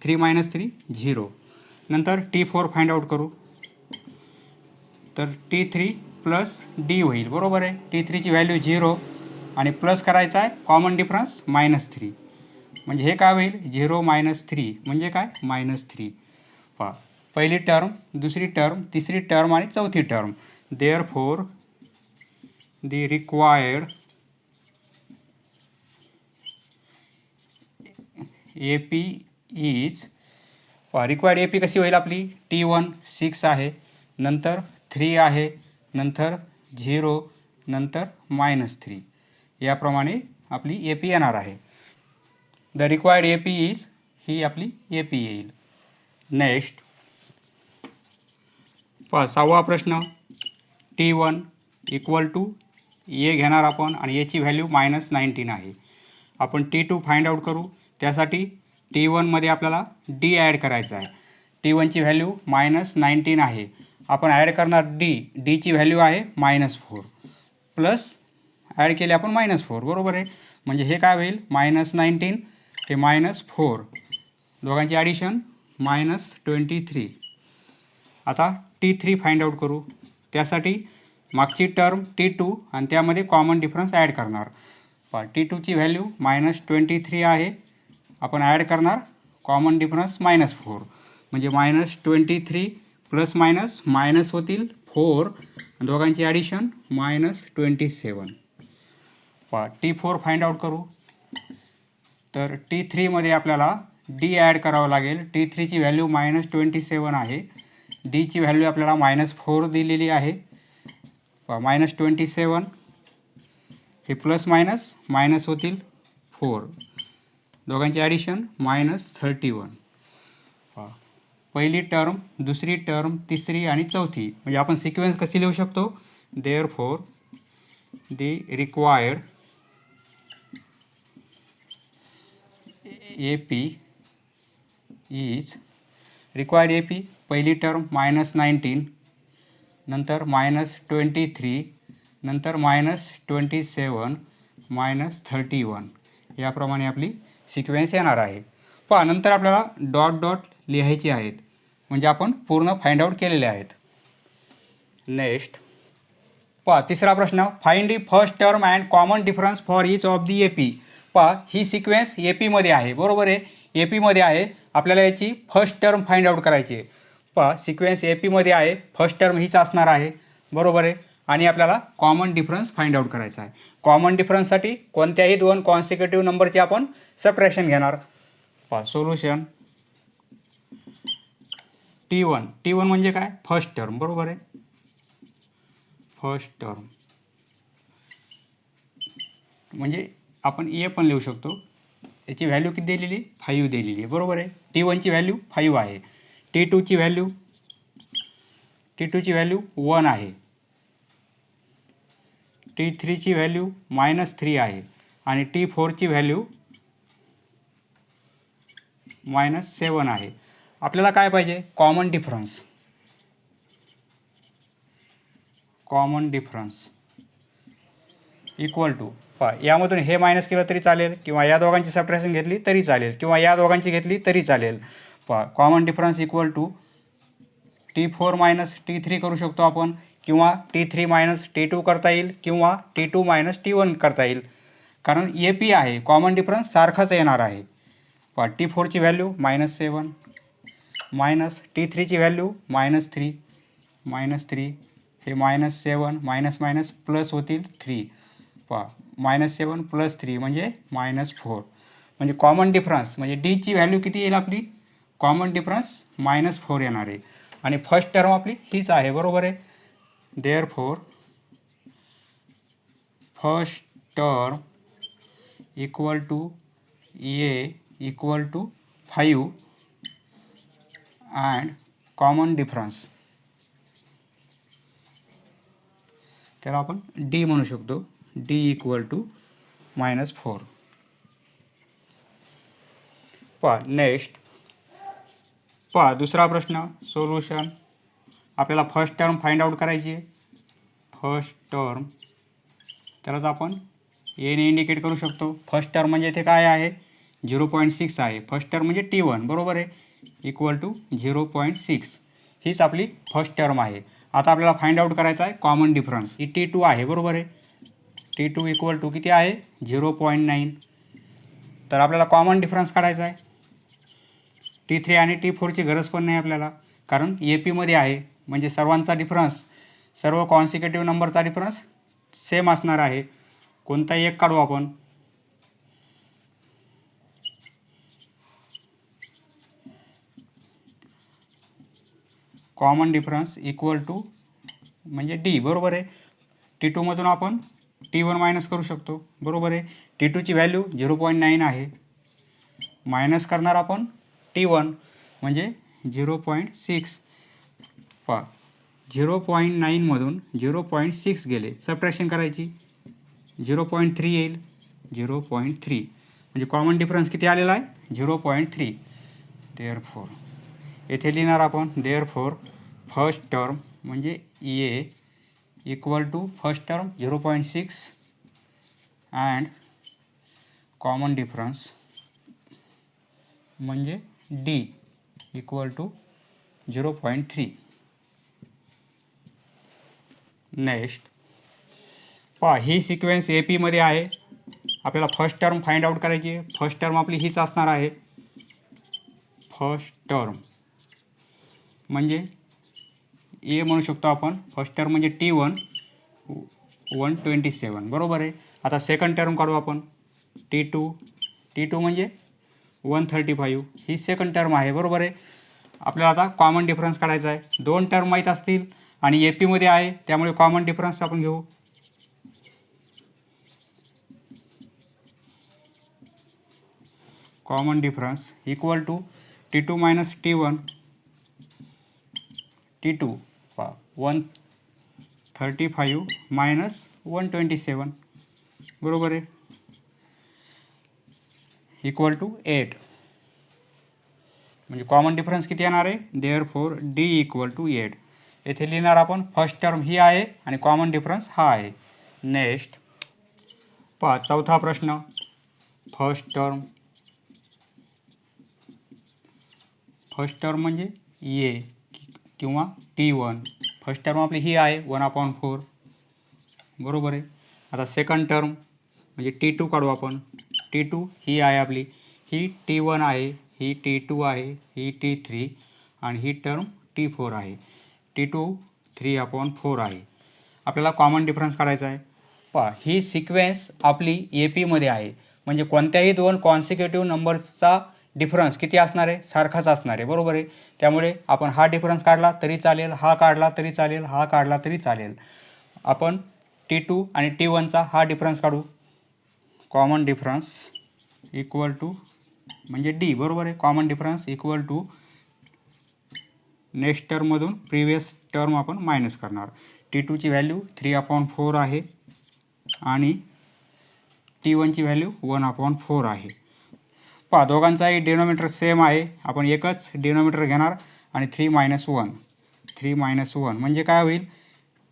3 - 3 0. नंतर T4 फाइंड आउट करू. तर T3 प्लस D होईल बरोबर आहे. T3ची व्हॅल्यू 0 आणि प्लस करायचा आहे कॉमन डिफरन्स -3 म्हणजे हे काय होईल 0 - 3 म्हणजे काय -3. पहा पहिली टर्म, दुसरी टर्म, तिसरी टर्म आणि चौथी term. Therefore the required AP is required AP कशी होईल आपली. T1 6 आहे, नंतर 3 आहे, नंतर 0, नंतर -3 याप्रमाणे आपली AP येणार आहे. The required AP is he आपली AP येईल. नेक्स्ट पहा सहावा प्रश्न. T1 = A घेणार आपण आणि याची व्हॅल्यू -19 आहे. आपण T2 फाइंड आउट करू. त्यासाठी T1मध्ये आपल्याला D ॲड करायचा आहे. T1ची व्हॅल्यू -19 आहे. आपण ॲड करणार Dची व्हॅल्यू आहे -4 प्लस ॲड केले आपण -4 बरोबर आहे. म्हणजे हे काय होईल -19 हे -4 दोघांची ॲडिशन -23. आता T3 फाइंड आउट करू. त्यासाठी मागची टर्म T2 आणि त्यामध्ये कॉमन डिफरन्स ॲड करणार. पहा T2ची व्हॅल्यू -23 आहे. आपण ॲड करणार कॉमन डिफरन्स -4 म्हणजे -23 प्लस मायनस होतील 4 दोघांची ॲडिशन -27. पहा T4 फाइंड आउट करू. तर T3मध्ये आपल्याला D ॲड करावं लागेल. T3ची व्हॅल्यू -27 आहे. Dची व्हॅल्यू आपल्याला -4 दिलेली आहे. -27 हे प्लस मायनस होतील 4 दोघांची ॲडिशन -31. पहिली टर्म, दुसरी टर्म, तिसरी आणि चौथी म्हणजे आपण सिक्वेन्स कशी लिहू शकतो. Therefore the required A P is required A P पहिली टर्म -19 नंतर -23 नंतर -27 -31 याप्रमाणे आपली सिक्वेन्स येणार आहे. पहा नंतर आपल्याला डॉट डॉट लिहायचे आहेत म्हणजे आपण पूर्ण फाइंड आउट केलेले आहेत. नेक्स्ट पहा तिसरा प्रश्न, find the first term and common difference for each of the A P. पहा ही सिक्वेन्स ए पीमध्ये आहे, बरोबर आहे, ए पीमध्ये आहे. आपल्याला याची फर्स्ट टर्म फाइंड आउट करायची आहे. पहा सिक्वेन्स ए पीमध्ये आहे, फर्स्ट टर्म हीच असणार आहे, बरोबर आहे. आणि आपल्याला कॉमन डिफरन्स फाइंड आउट करायचा आहे. कॉमन डिफरन्ससाठी कोणत्याही दोन कॉन्सिक्युटिव्ह नंबरचे आपण सबट्रॅक्शन घेणार. पहा सोल्युशन T1. T1 म्हणजे काय? फर्स्ट टर्म, बरोबर आहे, फर्स्ट टर्म म्हणजे आपण ए पण लिहू शकतो. याची व्हॅल्यू किती दिलेली? 5 दिलेली आहे, बरोबर आहे. T1ची व्हॅल्यू 5 आहे. T2ची व्हॅल्यू 1 आहे. T3ची व्हॅल्यू -3 आहे आणि T4ची व्हॅल्यू -7 आहे. आपल्याला काय पाहिजे? Common difference. Common difference equal to, पहा यामधून हे मायनस केलं तरी चालेल किंवा या दोघांची सबट्रॅक्शन घेतली तरी चालेल किंवा या दोघांची घेतली तरी चालेल. पहा common difference equal to T4 - T3 करू शकतो आपण किंवा T3 - T2 करता येईल किंवा T2 - T1 करता येईल. कारण ए पी आहे, कॉमन डिफरन्स सारखाच येणार आहे. पहा T4ची व्हॅल्यू -7 मायनस T3ची व्हॅल्यू -3 हे -7 मायनस प्लस होतील 3. पहा -7 + 3 म्हणजे -4 म्हणजे कॉमन डिफरन्स म्हणजे डीची व्हॅल्यू किती येईल आपली? कॉमन डिफरन्स -4 येणार आहे आणि फर्स्ट टर्म आपली हीच आहे, बरोबर आहे. Therefore first term equal to A equal to 5 and common difference त्याला आपण डी म्हणू शकतो. D equal to -4. पहा नेक्स्ट, पहा दुसरा प्रश्न सोल्युशन. आपल्याला फर्स्ट टर्म फाइंड आउट करायची आहे. फर्स्ट टर्म त्यालाच आपण एने इंडिकेट करू शकतो. फर्स्ट टर्म म्हणजे इथे काय आहे? 0.6 आहे. फर्स्ट टर्म म्हणजे T1, बरोबर आहे, इक्वल टू 0.6 हीच आपली फर्स्ट टर्म आहे. आता आपल्याला फाइंड आउट करायचा आहे कॉमन डिफरन्स. ही T2 आहे, बरोबर आहे. T2 इक्वल टू किती आहे? 0.9. तर आपल्याला कॉमन डिफरन्स काढायचा आहे. T3 आणि T4ची गरज पण नाही आपल्याला कारण ए पीमध्ये आहे म्हणजे सर्वांचा डिफरन्स, सर्व कॉन्सिक्युटिव्ह नंबरचा डिफरन्स सेम असणार आहे. कोणताही एक काढू आपण. कॉमन डिफरन्स इक्वल टू म्हणजे डी, बरोबर आहे. T2मधून आपण T1 मायनस करू शकतो, बरोबर आहे. T2ची व्हॅल्यू 0.9 आहे. मायनस करणार आपण T1 म्हणजे 0.6. पहा 0.9मधून 0.6 गेले, सबट्रॅक्शन करायची 0.3 येईल. 0.3 म्हणजे कॉमन डिफरन्स किती आलेला आहे? 0.3. देअरफॉर येथे लिहिणार आपण देअरफॉर फर्स्ट टर्म म्हणजे A equal to first term 0.6 and common difference म्हणजे डी इक्वल टू 0.3. नेक्स्ट पहा ही सिक्वेन्स ए पीमध्ये आहे. आपल्याला फर्स्ट टर्म फाइंड आउट करायची आहे. फर्स्ट टर्म आपली हीच असणार आहे. फर्स्ट टर्म म्हणजे ए म्हणू शकतो आपण. फर्स्ट टर्म म्हणजे T1 127, बरोबर आहे. आता सेकंड टर्म काढू आपण. T2 म्हणजे 135 ही सेकंड टर्म आहे, बरोबर आहे. आपल्याला आता कॉमन डिफरन्स काढायचा आहे. दोन टर्म माहीत असतील आणि ए पीमध्ये आहे त्यामुळे कॉमन डिफरन्स आपण घेऊ. Common difference equal to T2 - T1. T2 135 - 127, बरोबर आहे, इक्वल टू 8. म्हणजे कॉमन डिफरन्स किती येणार आहे, देअरफॉर डी इक्वल टू 8. येथे लिहिणार आपण फर्स्ट टर्म ही आहे आणि कॉमन डिफरन्स हा आहे. नेक्स्ट पहा चौथा प्रश्न. फर्स्ट टर्म म्हणजे ए किंवा T1. फर्स्ट टर्म आपली ही आहे 1/4, बरोबर आहे. आता सेकंड टर्म म्हणजे T2 काढू आपण. T2 ही आहे आपली, ही T1 आहे, ही T2 आहे, ही T3 आणि ही टर्म T4 आहे. T2 3/4 आहे. आपल्याला कॉमन डिफरन्स काढायचा आहे. पहा ही सिक्वेन्स आपली AP आहे, म्हणजे कोणत्याही दोन कॉन्सिक्युटिव्ह नंबर्सचा डिफरन्स किती असणार आहे, सारखाच असणार आहे, बरोबर आहे. त्यामुळे आपण हा डिफरन्स काढला तरी चालेल, हा काढला तरी चालेल, हा काढला तरी चालेल. आपण T2 आणि T1चा हा डिफरन्स काढू. कॉमन डिफरन्स इक्वल टू म्हणजे D, बरोबर आहे. Common difference equal to next टर्ममधून प्रिव्हियस टर्म आपण मायनस करणार. T2ची व्हॅल्यू 3/4 आहे आणि T1ची व्हॅल्यू 1/4 आहे. पहा दोघांचाही डिनोमिनेटर सेम आहे, आपण एकच डिनोमिनेटर घेणार आणि 3 - 1 म्हणजे काय होईल,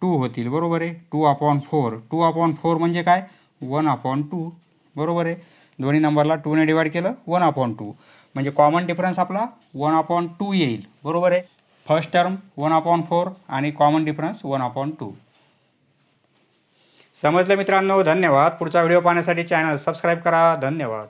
2 होतील, बरोबर आहे. 2/4 म्हणजे काय, 1/2, बरोबर आहे. दोन्ही नंबरला 2ने डिवाइड केलं 1/2 म्हणजे कॉमन डिफरन्स आपला 1/2 येईल, बरोबर आहे. फर्स्ट टर्म 1/4 आणि कॉमन डिफरन्स 1/2. समजलं मित्रांनो, धन्यवाद. पुढचा व्हिडिओ पाहण्यासाठी चॅनल सबस्क्राईब करा. धन्यवाद.